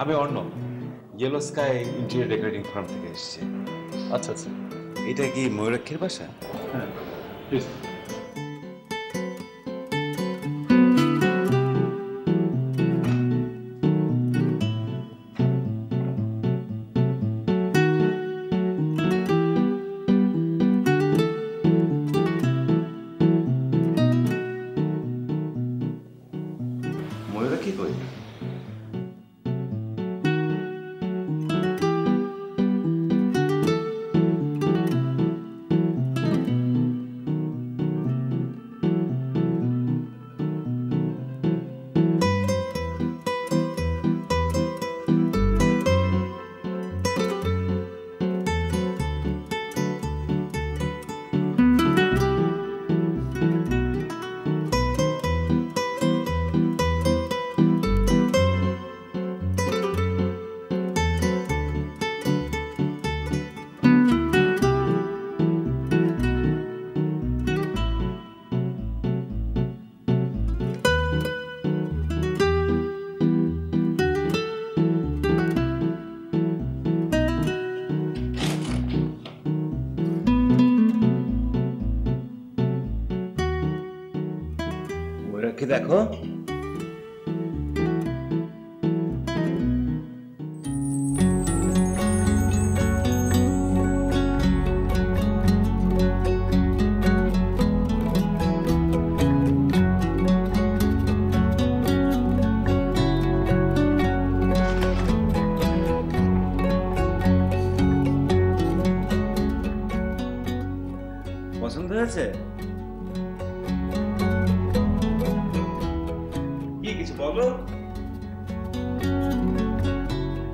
আমি Arnab, yellow sky interior decorating farm থেকে এসেছি। আচ্ছা আচ্ছা, এটা কি ময়ূরাক্ষীর বাসা? হ্যাঁ প্লিজ। ময়ূরাক্ষী কই? ময়ূরাক্ষী দেখো। পছন্দ হয়েছে? কি কিছু বলো?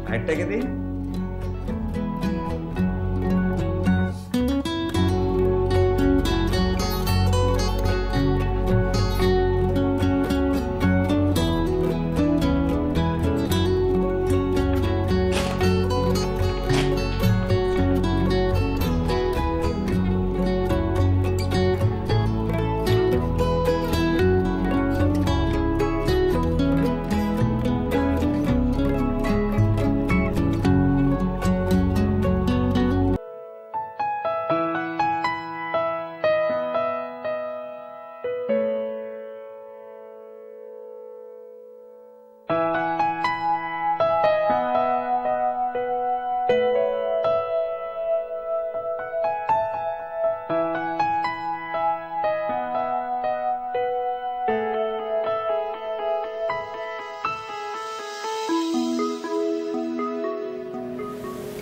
ভাইটাকে দিই।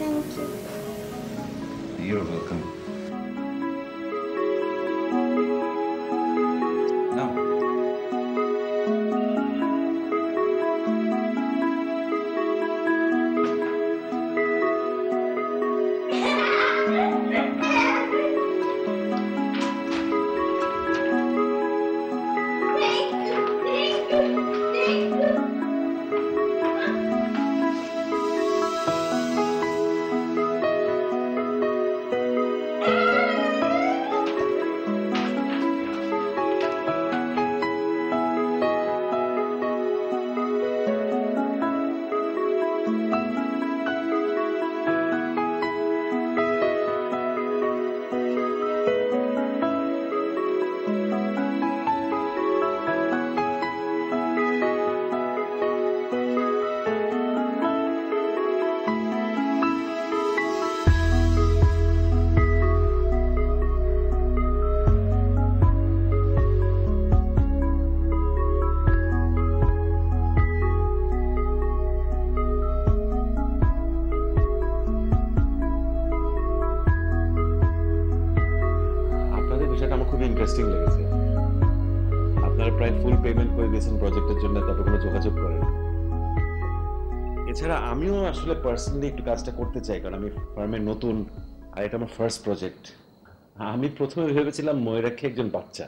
Thank you. You're welcome. Now. আপনাদের বিষয়টা আমার খুব ইন্টারেস্টিং লেগেছে। আপনারা প্রায় ফুল পেমেন্ট করে দিয়েছেন প্রজেক্টের জন্য, তারপর কোনো যোগাযোগ করেন। এছাড়া আমিও আসলে পার্সোনালি একটু কাজটা করতে চাই, কারণ আমি ফার্মের নতুন, আর এটা আমার ফার্স্ট প্রজেক্ট। আমি প্রথমে ভেবেছিলাম ময়ূরাক্ষী একজন বাচ্চা।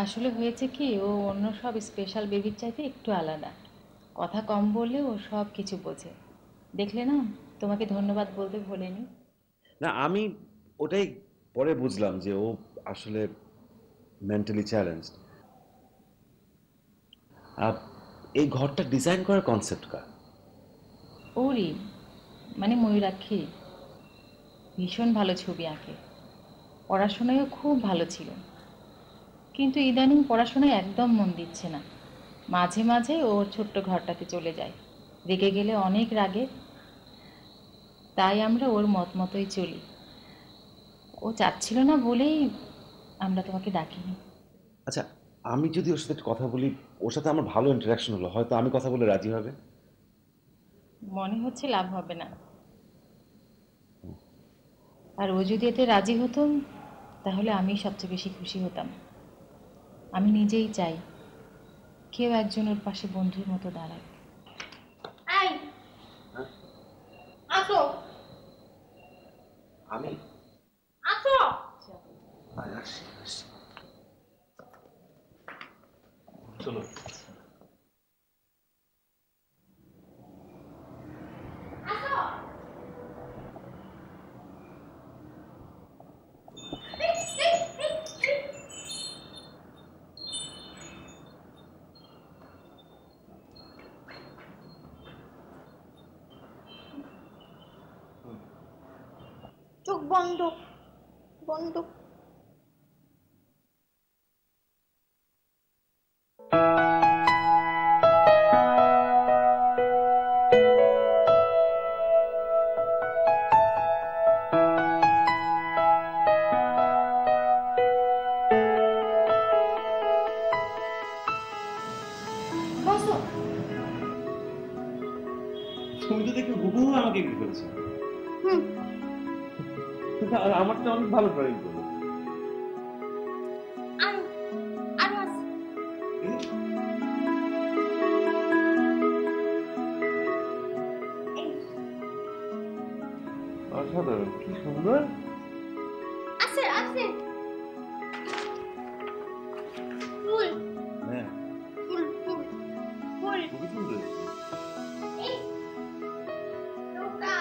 আসলে হয়েছে কি, ও অন্য সব স্পেশাল বেবির চাইতে একটু আলাদা। কথা কম বললে ও সব কিছু বোঝে। দেখলে না, তোমাকে ধন্যবাদ বলতে ভুলিনি। না, আমি ওটাই পরে বুঝলাম যে ও আসলে মেন্টালি চ্যালেঞ্জড। এই ঘরটা ডিজাইন করার কনসেপ্ট কার? ওরই, মানে ময়ূরাক্ষী। ভীষণ ভালো ছবি আঁকে, পড়াশোনায়ও খুব ভালো ছিল, কিন্তু ইদানিং পড়াশোনায় একদম মন দিচ্ছে না। মাঝে মাঝে ওর ছোট্ট ঘরটাতে চলে যায়, রেগে গেলে অনেক রাগে। তাই আমরা ওর মত মতোই চলি। ও চাচ্ছিল না বলেই আমরা তোমাকে ডাকিনি। আচ্ছা, আমি যদি ওর সাথে একটু কথা বলি, ওর সাথে আমার ভালো ইন্টারাকশন হলো, হয়তো আমি কথা বলে রাজি হবে। মনে হচ্ছে লাভ হবে না। আর ও যদি এতে রাজি হতো, তাহলে আমি সবচেয়ে বেশি খুশি হতাম। আমি নিজেই চাই কেউ একজন ওর পাশে বন্ধুর মতো দাঁড়ায়। এই আসো আমি আসো চলো। চোখ বন্ধ বন্ধ। বসো। তুমি তো দেখি হুবহু আমাকে এগ্রি করেছো। হুম আর আমারটা অনেক ভালো ড্রয়িং করো। আরো আরো আছে। এই অসাধারণ, কি সুন্দর। আছে আছে ফুল হ্যাঁ, ফুল ফুল ফুল। খুবই সুন্দর। এই নৌকা।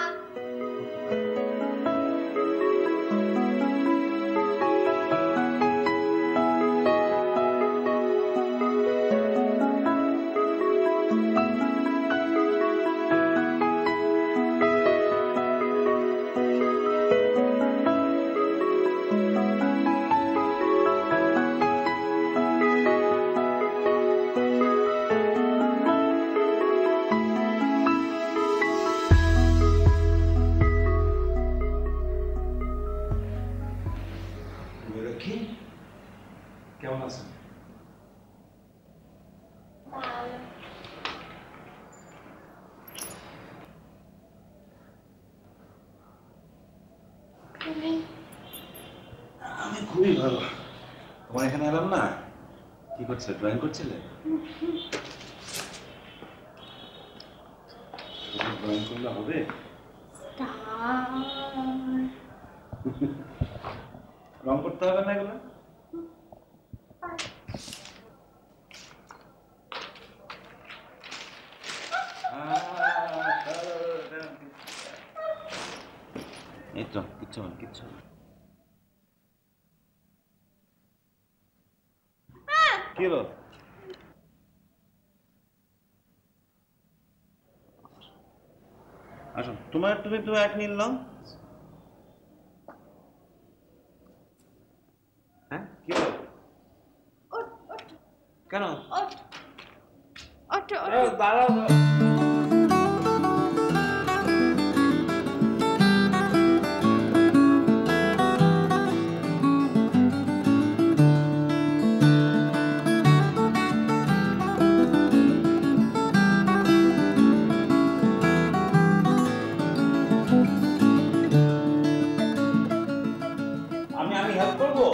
ময়ূরাক্ষী, কেমন আছেন? ভালো। তুমি আমি খুবই ভালো। তোমার এখানে এলাম না, কি করছিলে? ড্রয়িং করছিলে? ড্রয়িং করলে হবে? স্টার। রং করতে হবে না এগুলো? এই তো, কিচ্ছু হবে না, কিচ্ছু হবে না। কি হলো? আসো, তুমি তো এক নিলাম। হ্যাঁ, কি হলো? ওঠ ওঠ কেন? ওঠ ওঠ দাঁড়াও। আমি হেল্প করবো।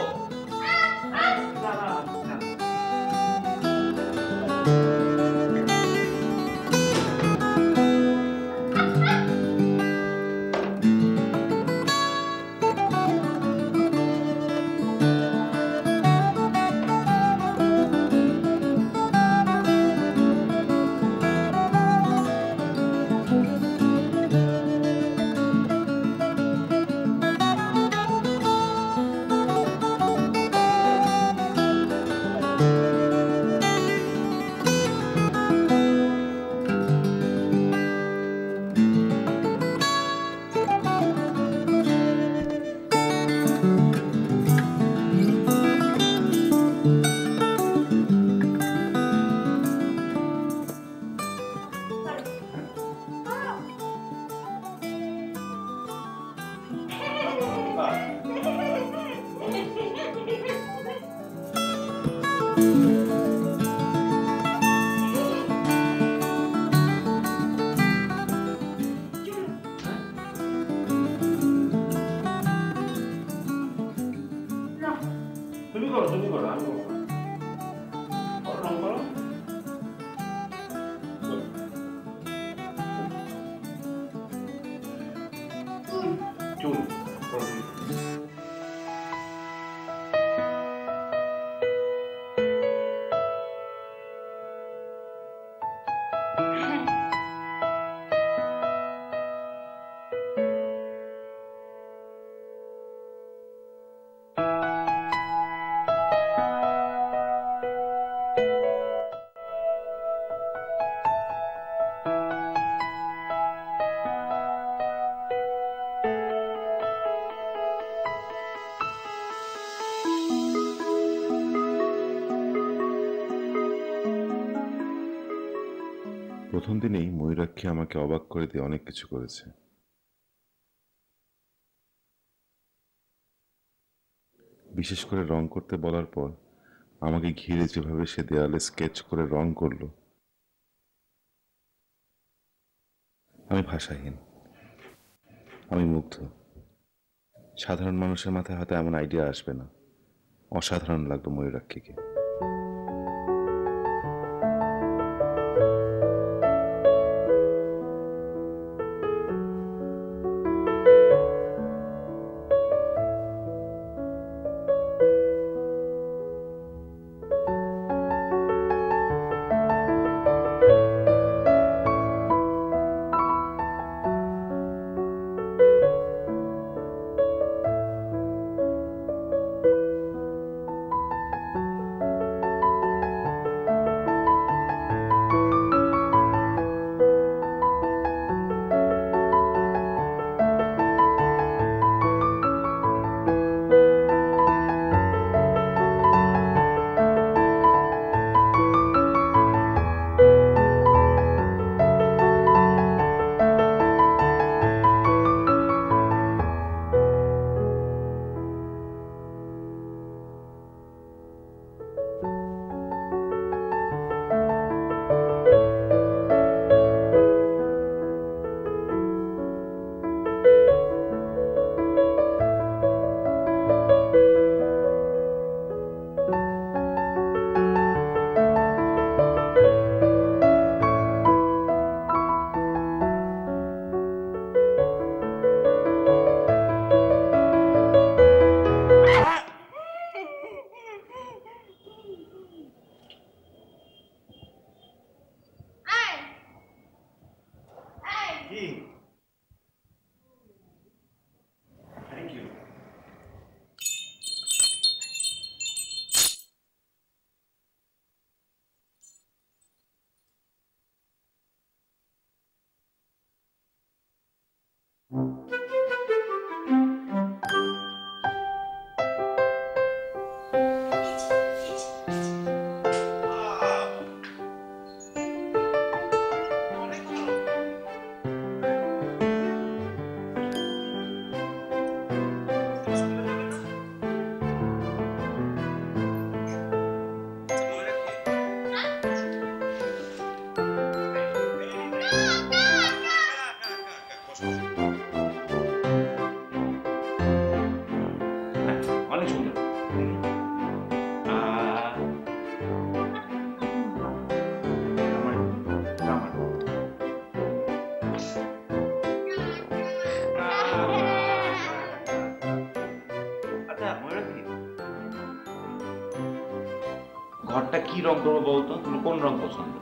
তুমি করো আমি করবো না। রং করো। চুল প্রথম দিনেই ময়ূরাক্ষী আমাকে অবাক করে দিয়ে অনেক কিছু করেছে। বিশেষ করে রং করতে বলার পর আমাকে ঘিরে যেভাবে সে দেয়ালে স্কেচ করে রং করলো, আমি ভাষাহীন, আমি মুগ্ধ। সাধারণ মানুষের মাথায় হয়তো এমন আইডিয়া আসবে না। অসাধারণ লাগলো ময়ূরাক্ষীকে। ঘরটা কি রং করবো বলতো? তুমি কোন রং পছন্দ?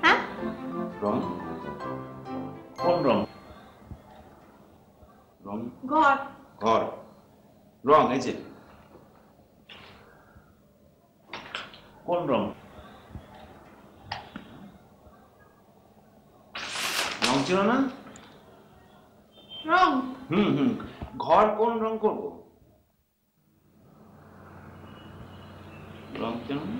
রং কোন রং? রং ঘর ঘর রং এই যে কোন রং? রং ছিল না? রং ঘর কোন রং করবো? রং ছিল না?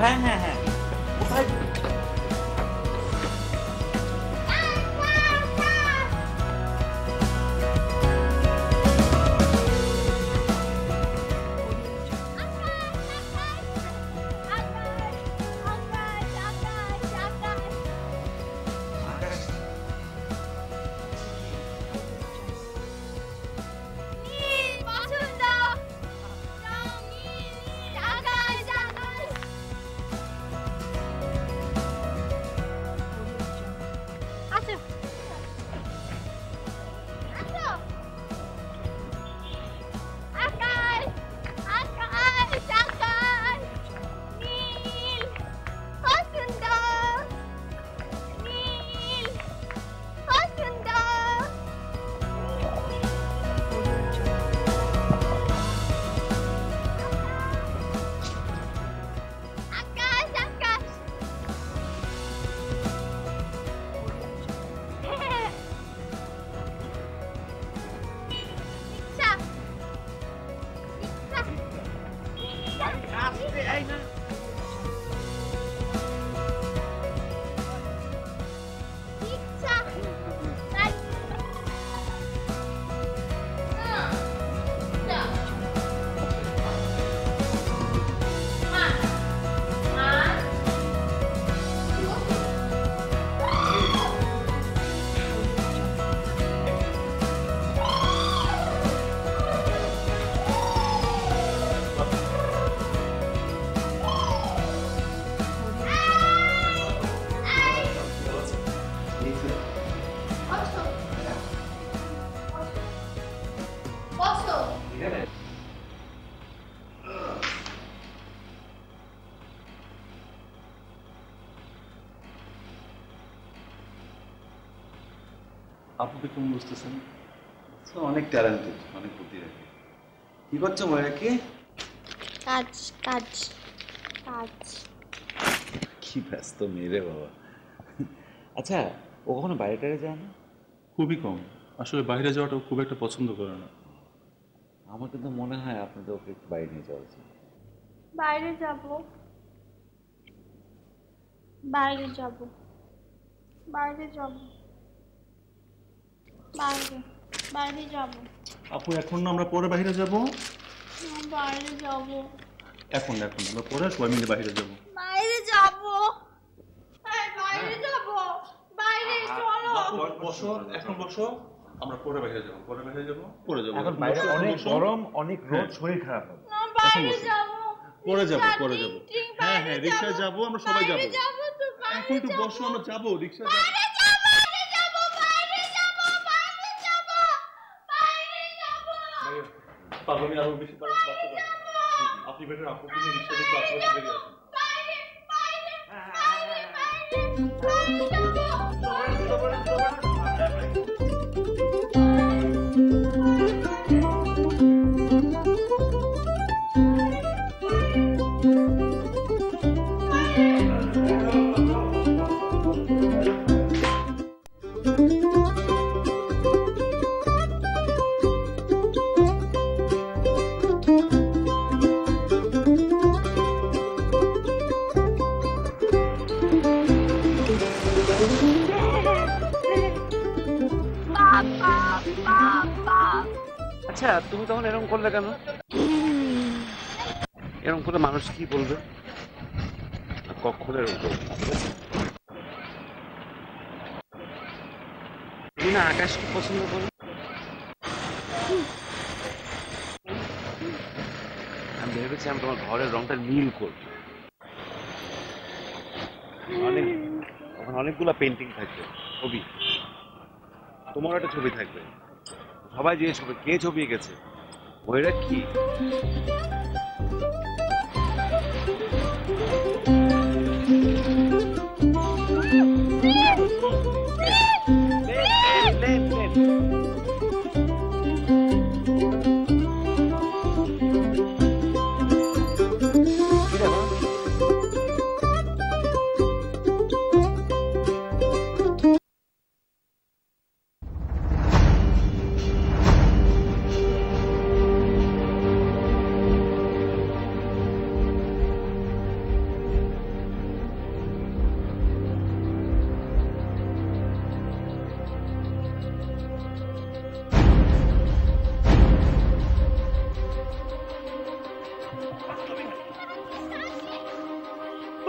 হ্যাঁ হ্যাঁ হ্যাঁ কোথায় আপনি তো কেমন বুঝতেছেন? অনেক ট্যালেন্টেড, অনেক বুদ্ধি রাখে। কি করছো ময়রা? কি কাজ কাজ কাজ। কি ব্যস্ত মেয়ে বাবা। আচ্ছা, ও কখনো বাইরে টাইরে যায় না? খুবই কম, আসলে বাইরে যাওয়াটা খুব একটা পছন্দ করে না। আমার কিন্তু মনে হয় আপনাদের ওকে একটু বাইরে নিয়ে যাওয়া উচিত। বাইরে যাব, বাইরে যাব, বাইরে যাব, বাইরে বাইরে যাব, আপু এখন না, আমরা পরে বাইরে যাব। বাইরে যাব, এখন এখন আমরা পরে সবাই মিলে বাইরে যাব। বাইরে যাব, বাইরে যাব, বাইরে চলো। বসো, এখন বসো, আমরা পরে বাইরে যাব, পরে বাইরে যাব, পরে যাব। এখন বাইরে অনেক গরম, অনেক রোদ, শরীর খারাপ হবে। না, বাইরে যাব, পরে যাব, পরে যাব। হ্যাঁ হ্যাঁ, রিকশায় যাব, আমরা সবাই যাব। যাব তো এখন একটু বসো, আমরা যাব, রিকশায় যাব। পাগলামি আরো বেশি বাড়তে পারে। আপনি বেটার আপুকে নিয়ে রিকশা দিয়ে আশেপাশে বেরিয়ে আসুন। আচ্ছা, তুমি তখন এরকম করলে কেন? এরকম করলে মানুষ কি বলবে? কখনো এরকম করবে না, ঠিক আছে? তুমি না আকাশকে পছন্দ করো? আমি ভেবেছি আমি তোমার ঘরের রংটা নীল করবো। ওখানে অনেকগুলো পেন্টিং থাকবে, ছবি। তোমার একটা ছবি থাকবে। সবাই জিজ্ঞেস করবে কে ছবি এঁকেছে, ওইটা কি?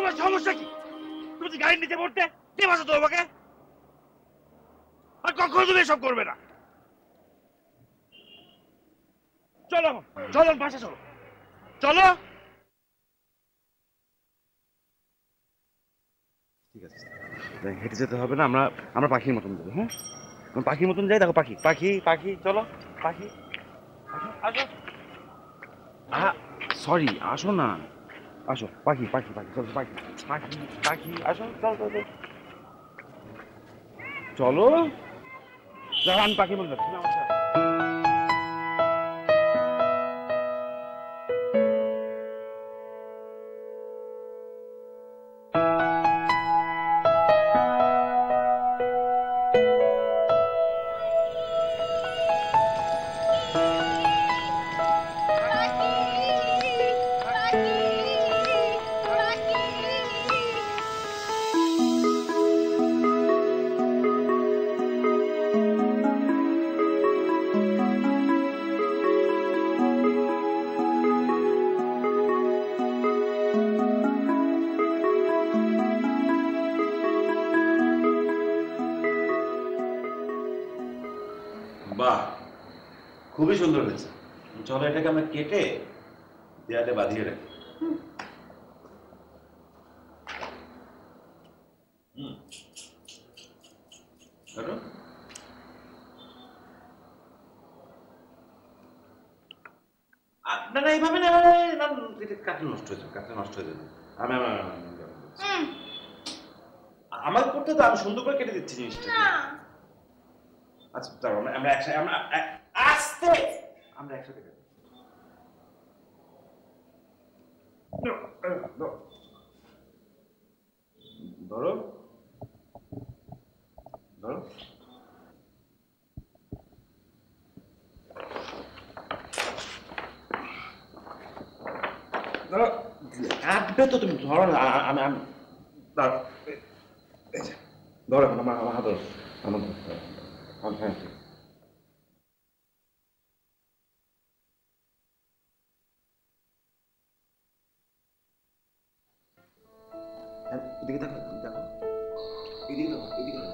তোমার সমস্যা কি? তুমি যে গাড়ির নিচে পড়তে কে বাঁচাতো তোমাকে? আর কখনো তুমি এসব করবে না। চলো চলো বাসা চলো, চলো। ঠিক আছে, হেঁটে যেতে হবে না, আমরা আমরা পাখির মতন যাবো। হ্যাঁ, আমরা পাখির মতন যাই। দেখো পাখি পাখি পাখি, চলো পাখি, আসো। আহা সরি, আসো না, আসো। পাখি পাখি পাখি, চলো পাখি পাখি পাখি, আসো, চলো চলো চলো। যাও, আমি পাখির মতন যাচ্ছি, আমার সাথে। বাহ, খুবই সুন্দর হয়েছে। চলো এটাকে আমরা কেটে দেয়ালে বাঁধিয়ে রাখি। না না, এইভাবে না, কাঠটা নষ্ট হয়ে যাবে, কাঠটা নষ্ট হয়ে যাবে। আমার করতে তো আমি সুন্দর করে কেটে দিচ্ছি জিনিসটা। আচ্ছা দাঁড়াও, আমরা একসাথে, আমরা আস্তে আমরা একসাথে ধরো ধরো ধরো, কাটবে তো, তুমি ধরো না। আমি আমি ধরো, আমার হাত ধরো, আমার হ্যাঁ। এদিকে দেখো, দেখো এদিকে দেখো, এদিকে দেখো।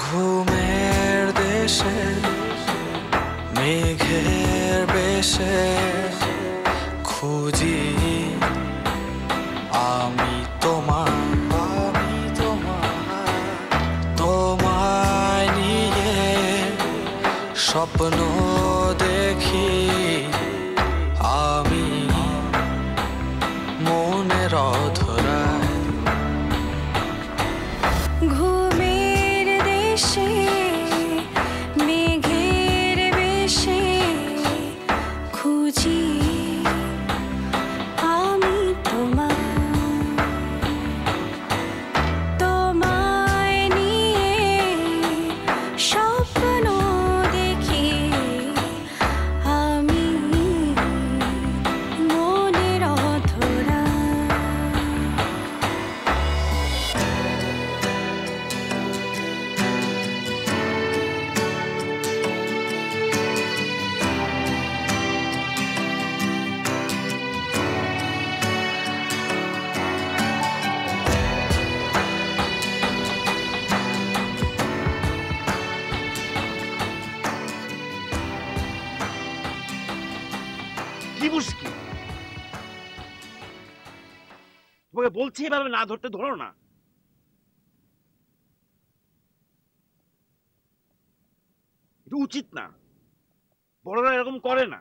ঘুমের দেশে মেঘের বেশে খুঁজি আমি তোমায় নিয়ে স্বপ্ন দেখি আমি মনের অধরায়। ঘুমের দেশে মেঘের বেশে খুঁজি আমি তোমায় নিয়ে স্বপ্ন দেখি কি মুশকিল? তোমাকে বলছি এভাবে না ধরতে, ধরো না। এটা উচিত না, বড়রা এরকম করে না।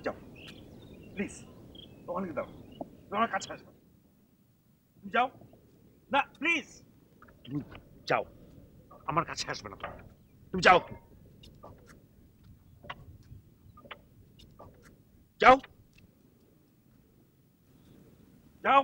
যাও প্লিজ, ওখানে দাও, তোমার কাছে আসবে। তুমি যাও না প্লিজ, তুমি যাও, আমার কাছে আসবে না। তুমি যাও, যাও যাও।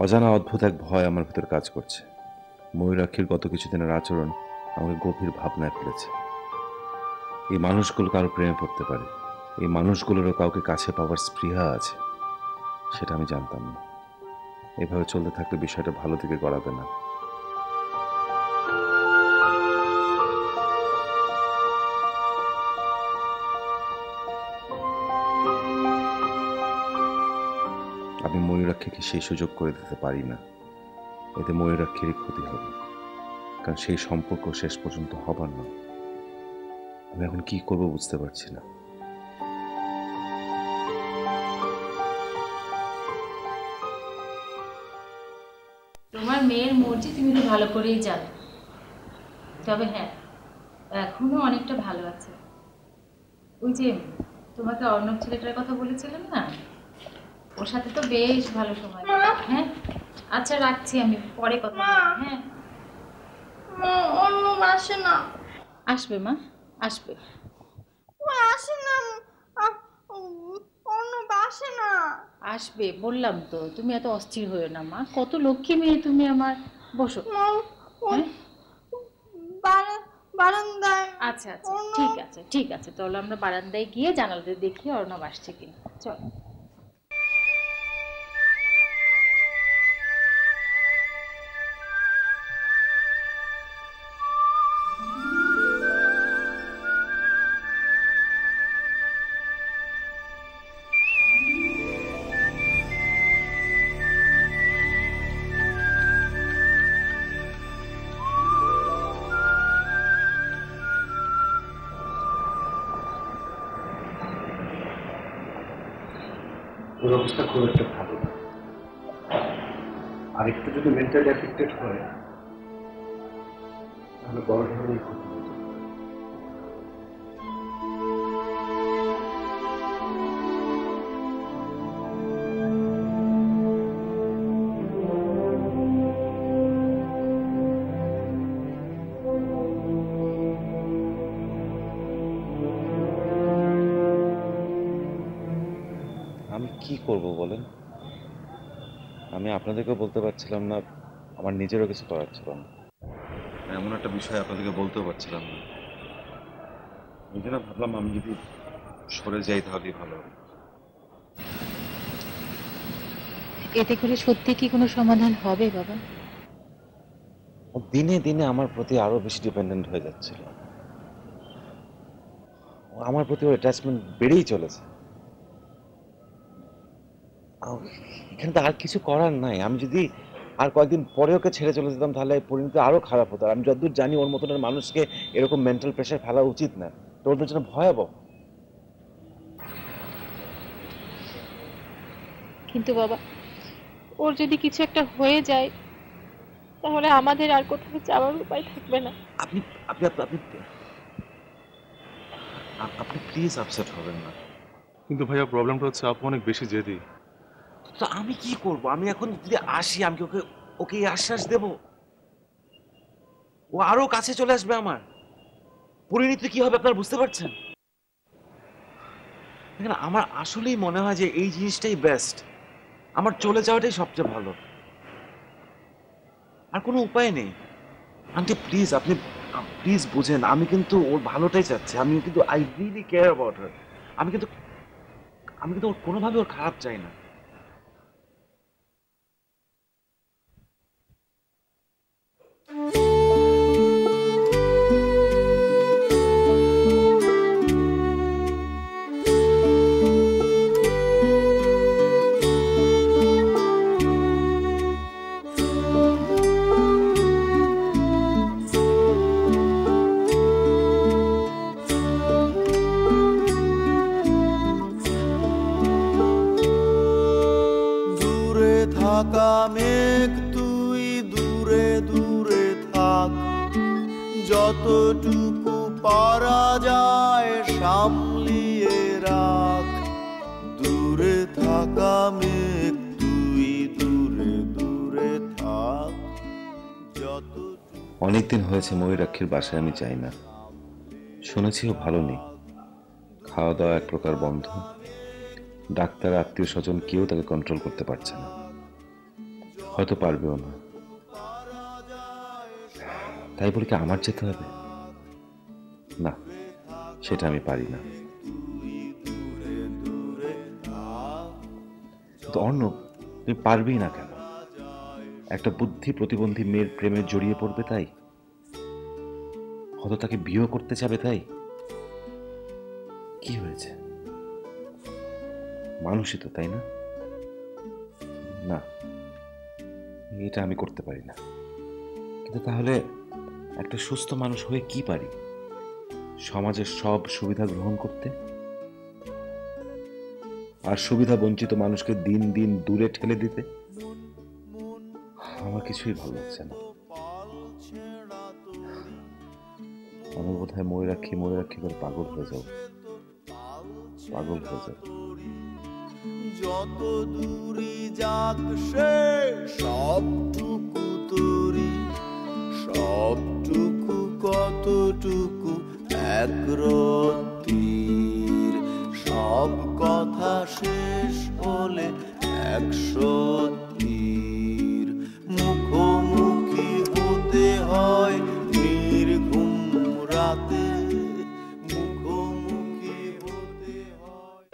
অজানা অদ্ভুত এক ভয় আমার ভিতর কাজ করছে। ময়ূরাক্ষীর গত কিছুদিনের আচরণ আমাকে গভীর ভাবনায় ফেলেছে। এই মানুষগুলো কারো প্রেমে পড়তে পারে, এই মানুষগুলোরও কাউকে কাছে পাওয়ার স্পৃহা আছে, সেটা আমি জানতাম না। এভাবে চলতে থাকলে বিষয়টা ভালো দিকে গড়াবে না। আমি ময়ূরাক্ষীকে সেই সুযোগ করে দিতে পারি না, এতে ময়ূরাক্ষীরই ক্ষতি হবে, কারণ সেই সম্পর্ক শেষ পর্যন্ত হবার নয়। আমি এখন কি করব বুঝতে পারছি না। তোমার মেয়ের মর্জি তুমি তো ভালো করেই জানো, তবে হ্যাঁ এখনো অনেকটা ভালো আছে। ওই যে তোমাকে অর্ণব ছেলেটার কথা বলেছিলাম না, ওর সাথে তো বেশ ভালো সময় কাটে। হ্যাঁ আচ্ছা রাখছি, আমি পরে কথা বলবো। হ্যাঁ অন্য আসে না। আসবে মা, আসবে। ও আসে না, অন্য আসে না। আসবে বললাম তো, তুমি এত অস্থির হয়েও না মা, কত লক্ষ্মী মেয়ে তুমি আমার। বসো। হ্যাঁ? বারান্দায়। আচ্ছা আচ্ছা ঠিক আছে ঠিক আছে, তাহলে আমরা বারান্দায় গিয়ে জানালাতে দেখি অর্ণব আসছে কিনা। চল। ওর অবস্থা খুব একটা ভালো না, আর একটু যদি মেন্টালি অ্যাফেক্টেড হয় তাহলে বড় ধরনের ক্ষতি হয়ে যাবে। আমি কি করব বলেন? আমি আপনাদেরকে বলতে পারছিলাম না, আমার নিজেরও কিছু করার ছিল না। এমন একটা বিষয় আপনাদেরকে বলতেও পারছিলাম না। এই জন্য ভাবলাম আমি যদি সরে যাই তাহলেই ভালো হবে। এতে করে সত্যি কি কোনো সমাধান হবে বাবা? ও দিনে দিনে আমার প্রতি আরো বেশি ডিপেন্ডেন্ট হয়ে যাচ্ছিল। আমার প্রতি ওর অ্যাটাচমেন্ট বেড়েই চলেছে। এখানে তো আর কিছু করার নাই। আমি যদি আর কয়েকদিন পরে ওকে ছেড়ে চলে যেতাম তাহলে পরিণতি আরো খারাপ হতো। আমি যতদূর জানি ওর মতনের মানুষকে এরকম মেন্টাল প্রেশার ফেলা উচিত না, তো ওদের জন্য ভয়াবহ। কিন্তু বাবা ওর যদি কিছু একটা হয়ে যায় তাহলে আমাদের আর কোথাও যাওয়ার উপায় থাকবে না। আপনি আপনি আপনি আপনি প্লিজ আপসেট হবেন না। কিন্তু ভাইয়া প্রবলেমটা হচ্ছে আপু অনেক বেশি জেদি। তো আমি কি করব? আমি এখন যদি আসি, আমি কি ওকে ওকে এই আশ্বাস দেব? ও আরো কাছে চলে আসবে আমার। পরিণতি কি হবে আপনারা বুঝতে পারছেন? দেখেন, আমার আসলেই মনে হয় যে এই জিনিসটাই বেস্ট। আমার চলে যাওয়াটাই সবচেয়ে ভালো। আর কোনো উপায় নেই। আন্টি প্লিজ, আপনি প্লিজ বুঝেন, আমি কিন্তু ওর ভালোটাই চাচ্ছি। আমি কিন্তু I really care about her. আমি কিন্তু ওর কোনোভাবে ওর খারাপ চাই না। দূরে থাকা মেঘ তুই দূরে দূরে থাক, যতটুকু পারা যায় সামলিয়ে রাখ। দূরে থাকা মেঘ তুই দূরে দূরে থাক, যতটুকু। অনেকদিন হয়েছে ময়ূরাক্ষীর বাসায় আমি যাই না। শুনেছি ও ভালো নেই, খাওয়া দাওয়া এক প্রকার বন্ধ। ডাক্তার, আত্মীয় স্বজন কেউ তাকে কন্ট্রোল করতে পারছে না, হয়তো পারবেও না। তাই বলে কি আমার যেতে হবে? না, সেটা আমি পারি না। তো অর্ণব, তুমি পারবেই না কেন? একটা বুদ্ধি প্রতিবন্ধী মেয়ের প্রেমে জড়িয়ে পড়বে তাই? হয়তো তাকে বিয়ে করতে যাবে তাই? কি হয়েছে? মানুষই তো, তাই না? না, এটা আমি করতে পারি না। কিন্তু তাহলে একটা সুস্থ মানুষ হয়ে কি পারি? সমাজের সব সুবিধা গ্রহণ করতে, আর সুবিধা বঞ্চিত মানুষকে দিন দিন দূরে ঠেলে দিতে। আমার কিছুই ভালো লাগছে না। আমি বোধহয় ময়ূরাক্ষী করে পাগল হয়ে যাব। যত দূরি যাক সে সবটুকু তোরি, সবটুকু কতটুকু এক রত্তির। সব কথা শেষ হলে এক সত্যির মুখোমুখি হতে হয় নির্ঘুম রাতে, মুখোমুখি হতে হয়।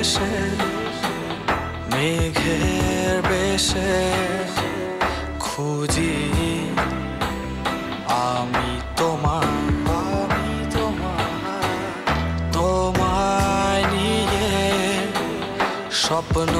দেশে মেঘের বেশে খুঁজি আমি তোমায় নিয়ে স্বপ্ন